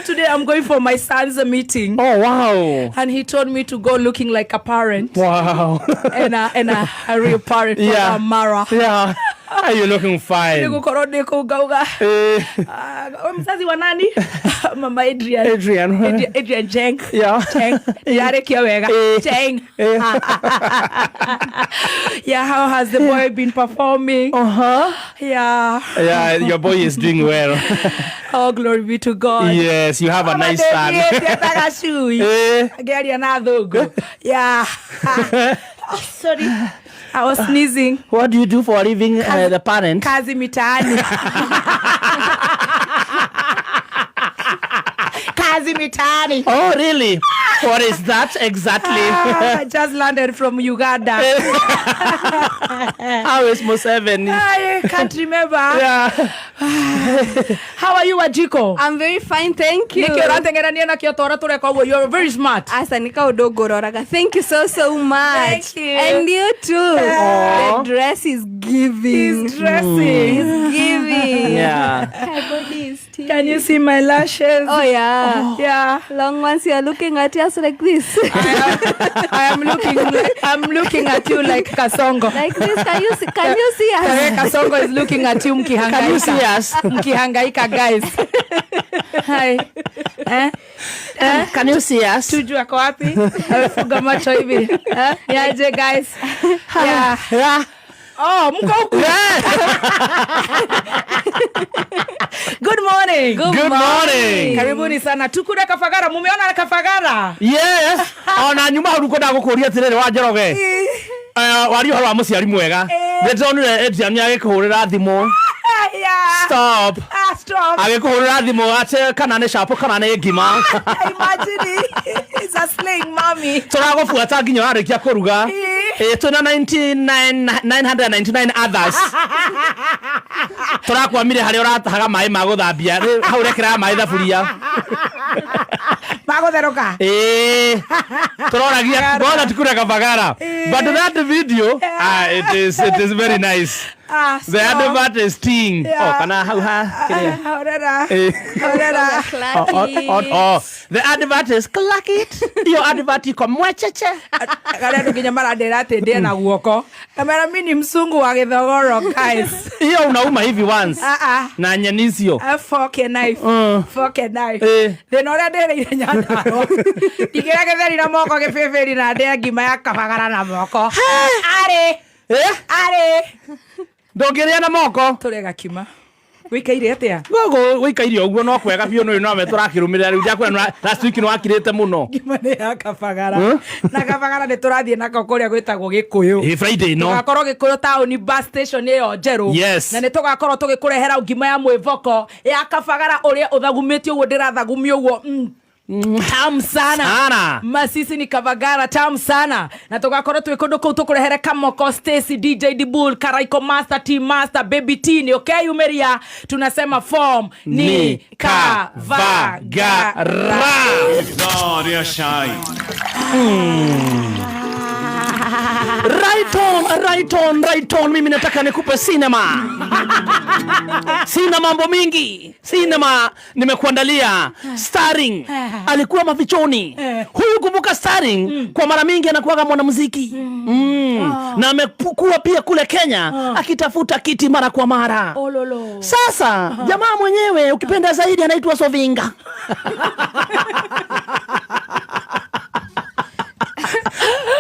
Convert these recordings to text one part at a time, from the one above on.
today I'm going for my son's meeting. Oh, wow. And he told me to go looking like a parent. Wow. and a real parent for Mara. Yeah. You're looking fine. Mzazi wa nani? Mama Adrian. Adrian Jeng. Yeah. Jeng. Yarekia wega. Jeng. Yeah, how has the boy been performing? Yeah. Yeah, your boy is doing well. Oh, glory be to God. Yes, you have a nice son. Yeah. Oh, sorry. I was sneezing. What do you do for a living, the parent? Kazi mitaani. Kazi mitaani. Oh, really? What is that exactly? I just landed from Uganda. How is Museveni? I can't remember. Yeah. How are you, Ajiko? I'm very fine, thank you. You're very smart. Thank you so much. Thank you. And you too. The dress is giving. It's dressing. It's giving. Yeah. My body is still. Can you see my lashes? Oh yeah. Oh. Yeah. Long ones, you are looking at us like this. I'm looking at you like Kasongo. Like this. Can you see us? Kasongo is looking at you mkihangaika. Can you see us? Mkihangaika, guys. Hi. Can you see us? Tuju ako wapi? Amefuga macho hivi. Niaje, guys? Yeah. Yeah. Oh, mko huku. Good morning. Good morning. Karibuni sana. Tukure Kafagara. Mumeona Kafagara? Yes. Ona nyuma huko na gukuria tirere wa Njoroge. Wari horo wa muciari mwega. Ndetonire Adrian agikuhurira thimu. Yeah. Stop. Stop. Agikuhurira thimu ate kana ne shapo kana ne ngima. Imagine it's a sling, mommy. Turagofuata nginya arikia kuruga. Tuna 999 others. Turakwamire hari uratahaga mai ma guthambia. Hau rekera mai thaburia. Magotheroka. Turoragia bona tukura Kafagara. But that video, it is very nice. The advert is sting. Oh, kana hau ha. The advert is clack it. Your advert iko mwecheche. Kale tukinya marandera atendea na guoko. Kamera mimi ni msungu wa githogoro, guys. Hiyo unauma hivi once. Na nyenisio. A fork and knife. Fork and knife. Then ora ndere ile nyandaro. Digera getheri na moko gifeferi na ndea ngima ya Kafagara na moko. Are. Are. Ndongeria na moko. Turega kima. Wikaire atia? Gogo wikaire uguo no kwega biu no ame turakirumirira riu jakwe last week no akirete muno. Ngima ya Kafagara. Na Kafagara ni turathie nako kuria gwitagwo Gikuyu. Friday no. Tugakorwo Gikuyu town bus station iyo njeru. Yes. Na ni tugakorwo tugikurehera ngima ya mwivoko ya Kafagara uria uthagumitio uguo ndirathagumio uguo. Tamu sana. Masisi ni Kafagara tamu sana. Na tugakorwo twikundu kuu tukurehere Kamoko, Stacy, DJ Dibul, Karaiko Master, Team Master, Baby Tini. Okay, Umeria. Tunasema form ni Kafagara. Gloria shine. Right on. Mimi nataka nikupe cinema. Sina mambo mingi. Cinema nimekuandalia. Starring alikuwa mafichoni. Huyu kumbuka starring kwa mara mingi anakuwa mwanamuziki. Na amekuwa pia kule Kenya akitafuta kiti mara kwa mara. Sasa jamaa mwenyewe ukipenda zaidi anaitwa Sovinga.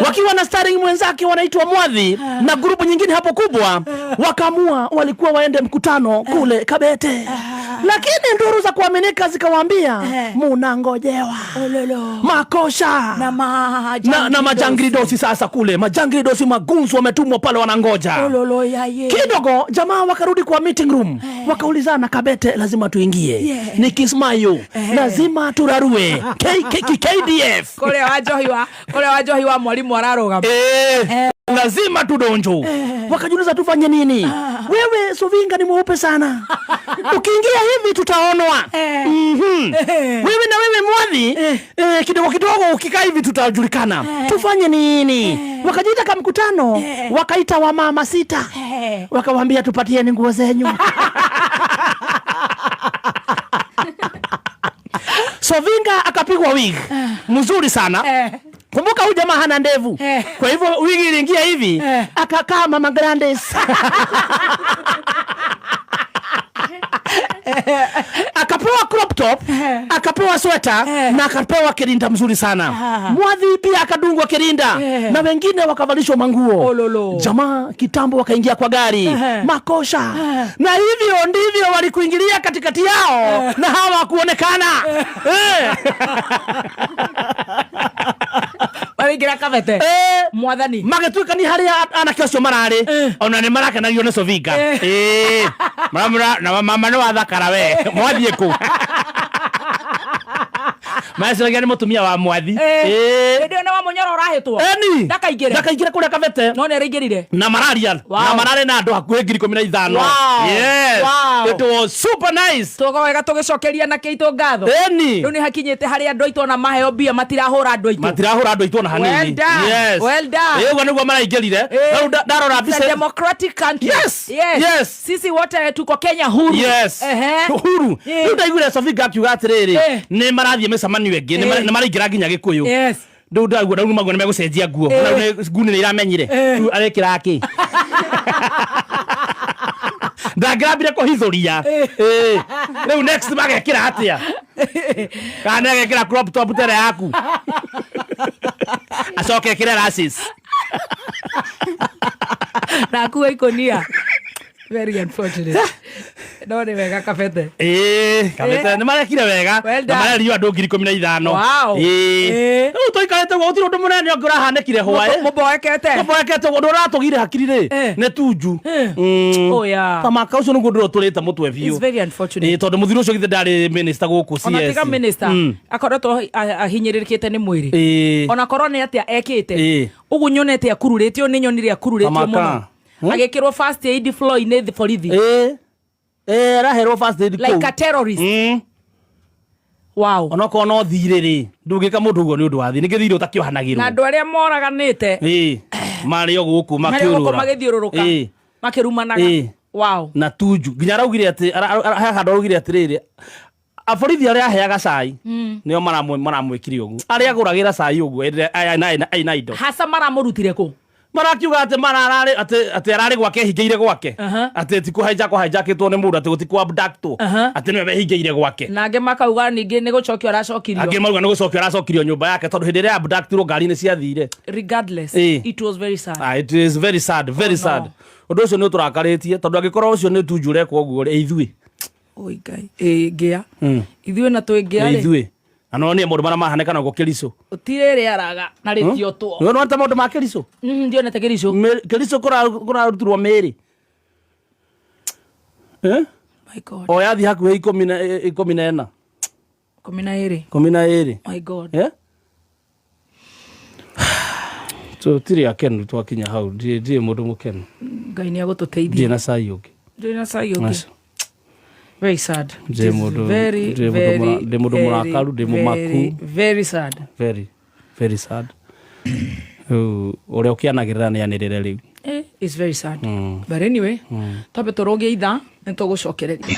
Wakiwa na starring mwenzake wanaitwa Mwadhi na grupu nyingine hapo kubwa, wakaamua walikuwa waende mkutano kule Kabete. Lakini nduru za kuaminika zikawaambia munangojewa. Makosha na majangridosi sasa kule. Majangridosi magunzu wametumwa pale wanangoja. Kidogo jamaa wakarudi kwa meeting room. Wakaulizana Kabete lazima tuingie. Ni Kismayo lazima turarue. KDF. Kule wajohiwa mwalimu ararugama. Lazima tudonjo. Wakajiuliza tufanye nini? Wewe Sovinga ni mweupe sana. Ukiingia hivi tutaonwa. Wewe na wewe Mwadhi kidogo ukikaa hivi tutajulikana. Tufanye nini? Wakajiita kama mkutano, wakaita wamama 6. Wakawaambia tupatieni nguo zenyu. Sovinga akapigwa wig mzuri sana. Kumbuka huyu jamaa hana ndevu. Kwa hivyo wig iliingia hivi, akakaa Mama Grandes. Akapewa crop top, akapewa sweta na akapewa kirinda mzuri sana. Mwadhi pia akadungwa kirinda na wengine wakavalishwa manguo. Jamaa kitambo wakaingia kwa gari. Makosha. Na hivyo ndivyo walikuingilia katikati yao na hawa kuonekana. Waingira kabete. Mwathani. Magetuika ni haria anakesho marari. Ona ni maraka na yone Sovinga. Mama na mama no athakara we. Mwathie ku. Maisha gani mutumia wa Mwathi? Ndio na Munyoro rahitwo. Ndakaingira kuria kabete. No ne ringirire. Na malaria. Na marare na andu hakuhe 15,000. Yes. It was super nice. Togo wega tugicokeria na keito ngatho. Riu ni hakinyite hari andu aitwo na maheo bia matirahura andu aitwo. Matirahura andu aitwo na hanini. Yes. Well done. Ego niguo maraingirire. Ndarora bice. Democratic country. Yes. Sisi wote tuko Kenya huru. Yes. Huru. Riu ndaigure Sovinga akiuga atiriri. Ni marathie micamanio engi ni maraingira nginya Gikuyu. Yes. Ndu ndaigua ndu maguo ni megucenjia nguo. Nguni ni iramenyire. Arekira aki. Ndagrabire kuhithuria. Riu next magekira atia. Kana agekira crop top tere yaku. Acoke ekire races. Na kuwa ikonia. Very unfortunate. No ni wega kabete. Kabete ni marekire wega. Na marerio andu 15,000. Wow. Riu toikarete go utiro ndu munene ongora hanekire hwae. Muboekete go nduratugire hakiri ri. Ne tunju. Oh yeah. Tamaka ucio nugo nduro turite mutwe biu. It's very unfortunate. Tondu muthiru ucio githe ndari minister guku CS. Ona tiga minister. Akoretwo ahinyiririkite ni mwiri. Ona korone atia ekite. Ugu nyonete akururitio ni nyonire akururitio muno. Agekirwo first aid floor in the borithi. Rahero first aid like a terrorist. Wow. Ona ko no thiriri ndungika mundu go ni undu wathi nikithiro utakiohanagirwo. Na andu aria moraganite. Mari o guku makiurura. Magithiururuka. Makirumanaga. Wow. Na tunju nginya raugire ati haha ndaugire atiriri. Aborithi aria aheaga cai nio maramwikiri ugu. Aria aguragira cai ugu aina indo. Hasa maramurutire ku. Marakiuga ati mararari ati arari gwake hingeire gwake ati tikuhijakitwo ni mundu ati gutiku abductwo ati niwe behingeire gwake nange makauga ningi ni gucokio aracokirio ange mauga ni gucokio aracokirio nyumba yake tondu hindi ria abductwo ngari ni ciathire regardless it was very sad. It is very sad, very sad. Undu ucio ni turakaritie tondu angikorwo ucio ni tunjure kwa uguo ithui oi ngai ngia ithui na twingia ithui ano ni mundu mara mahaneka na gukiriso utirere araga na ritio two no no ta mundu ma kiriso ndio na takiriso kiriso kura ruturwo meri my god o yathi hakuhe 14 12 my god so tiri akenu twakinya hau die mundu mukenu ngai ni agututeithia die na sai ugi very sad. Very sad. Very sad. Ore ukianagirira ni anirire riu. It's very sad. But anyway, tabe toroge itha nitugucokereria.